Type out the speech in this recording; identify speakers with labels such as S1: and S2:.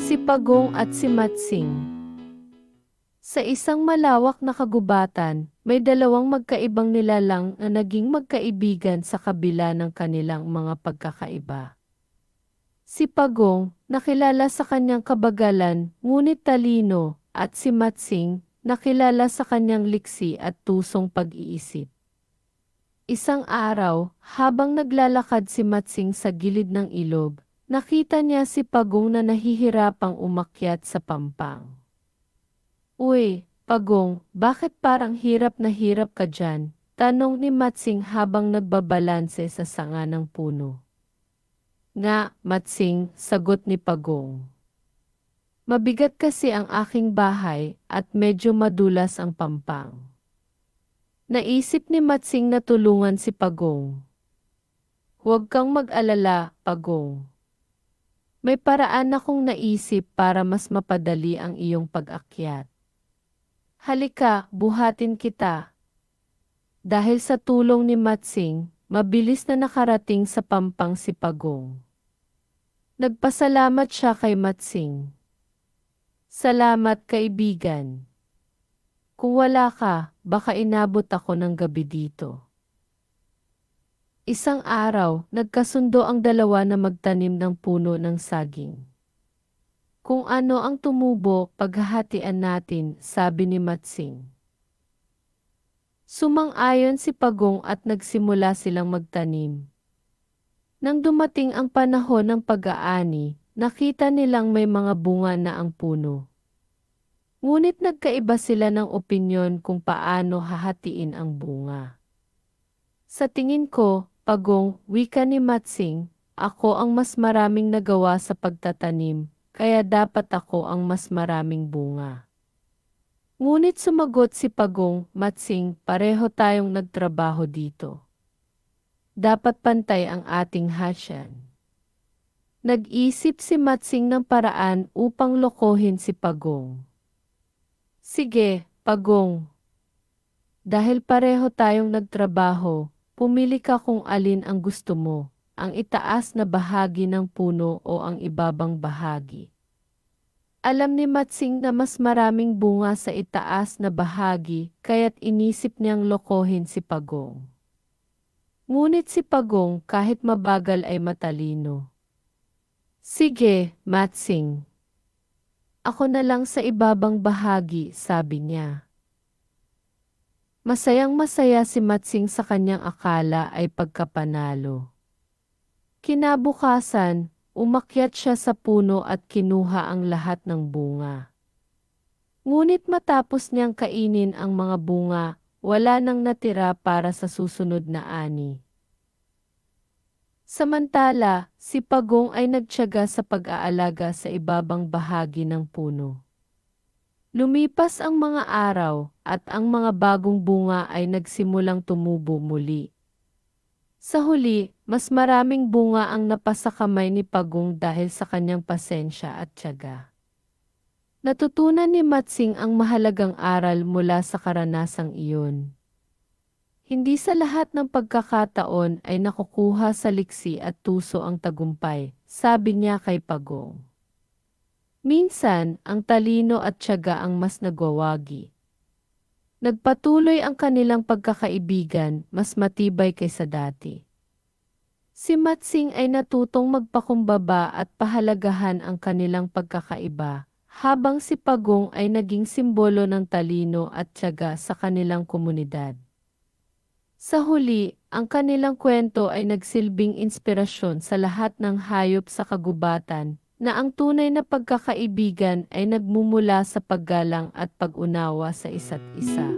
S1: Si Pagong at si Matsing. Sa isang malawak na kagubatan, may dalawang magkaibang nilalang na naging magkaibigan sa kabila ng kanilang mga pagkakaiba. Si Pagong, nakilala sa kanyang kabagalan, ngunit talino, at si Matsing, nakilala sa kanyang liksi at tusong pag-iisip. Isang araw, habang naglalakad si Matsing sa gilid ng ilog, nakita niya si Pagong na nahihirapang umakyat sa pampang. "Uy, Pagong, bakit parang hirap na hirap ka dyan?" tanong ni Matsing habang nagbabalanse sa sanga ng puno. "Nga, Matsing," sagot ni Pagong. "Mabigat kasi ang aking bahay at medyo madulas ang pampang." Naisip ni Matsing na tulungan si Pagong. "Huwag kang mag-alala, Pagong. May paraan akong naisip para mas mapadali ang iyong pag-akyat. Halika, buhatin kita." Dahil sa tulong ni Matsing, mabilis na nakarating sa pampang si Pagong. Nagpasalamat siya kay Matsing. "Salamat, kaibigan. Kung wala ka, baka inabot ako ng gabi dito." Isang araw, nagkasundo ang dalawa na magtanim ng puno ng saging. "Kung ano ang tumubo, paghahatian natin," sabi ni Matsing. Sumang-ayon si Pagong at nagsimula silang magtanim. Nang dumating ang panahon ng pag-aani, nakita nilang may mga bunga na ang puno. Ngunit nagkaiba sila ng opinyon kung paano hahatiin ang bunga. "Sa tingin ko, Pagong," wika ni Matsing, "ako ang mas maraming nagawa sa pagtatanim, kaya dapat ako ang mas maraming bunga." Ngunit sumagot si Pagong, "Matsing, pareho tayong nagtrabaho dito. Dapat pantay ang ating hasyan." Nag-isip si Matsing ng paraan upang lokohin si Pagong. "Sige, Pagong. Dahil pareho tayong nagtrabaho, pumili ka kung alin ang gusto mo, ang itaas na bahagi ng puno o ang ibabang bahagi." Alam ni Matsing na mas maraming bunga sa itaas na bahagi, kaya't inisip niyang lokohin si Pagong. Ngunit si Pagong kahit mabagal ay matalino. "Sige, Matsing. Ako na lang sa ibabang bahagi," sabi niya. Masayang-masaya si Matsing sa kanyang akala ay pagkapanalo. Kinabukasan, umakyat siya sa puno at kinuha ang lahat ng bunga. Ngunit matapos niyang kainin ang mga bunga, wala nang natira para sa susunod na ani. Samantala, si Pagong ay nagtiyaga sa pag-aalaga sa ibabang bahagi ng puno. Lumipas ang mga araw at ang mga bagong bunga ay nagsimulang tumubo muli. Sa huli, mas maraming bunga ang napasa kamay ni Pagong dahil sa kanyang pasensya at tiyaga. Natutunan ni Matsing ang mahalagang aral mula sa karanasang iyon. Hindi sa lahat ng pagkakataon ay nakukuha sa liksi at tuso ang tagumpay, sabi niya kay Pagong. Minsan, ang talino at tiyaga ang mas nagwawagi. Nagpatuloy ang kanilang pagkakaibigan, mas matibay kaysa dati. Si Matsing ay natutong magpakumbaba at pahalagahan ang kanilang pagkakaiba, habang si Pagong ay naging simbolo ng talino at tiyaga sa kanilang komunidad. Sa huli, ang kanilang kwento ay nagsilbing inspirasyon sa lahat ng hayop sa kagubatan, na ang tunay na pagkakaibigan ay nagmumula sa paggalang at pag-unawa sa isa't isa.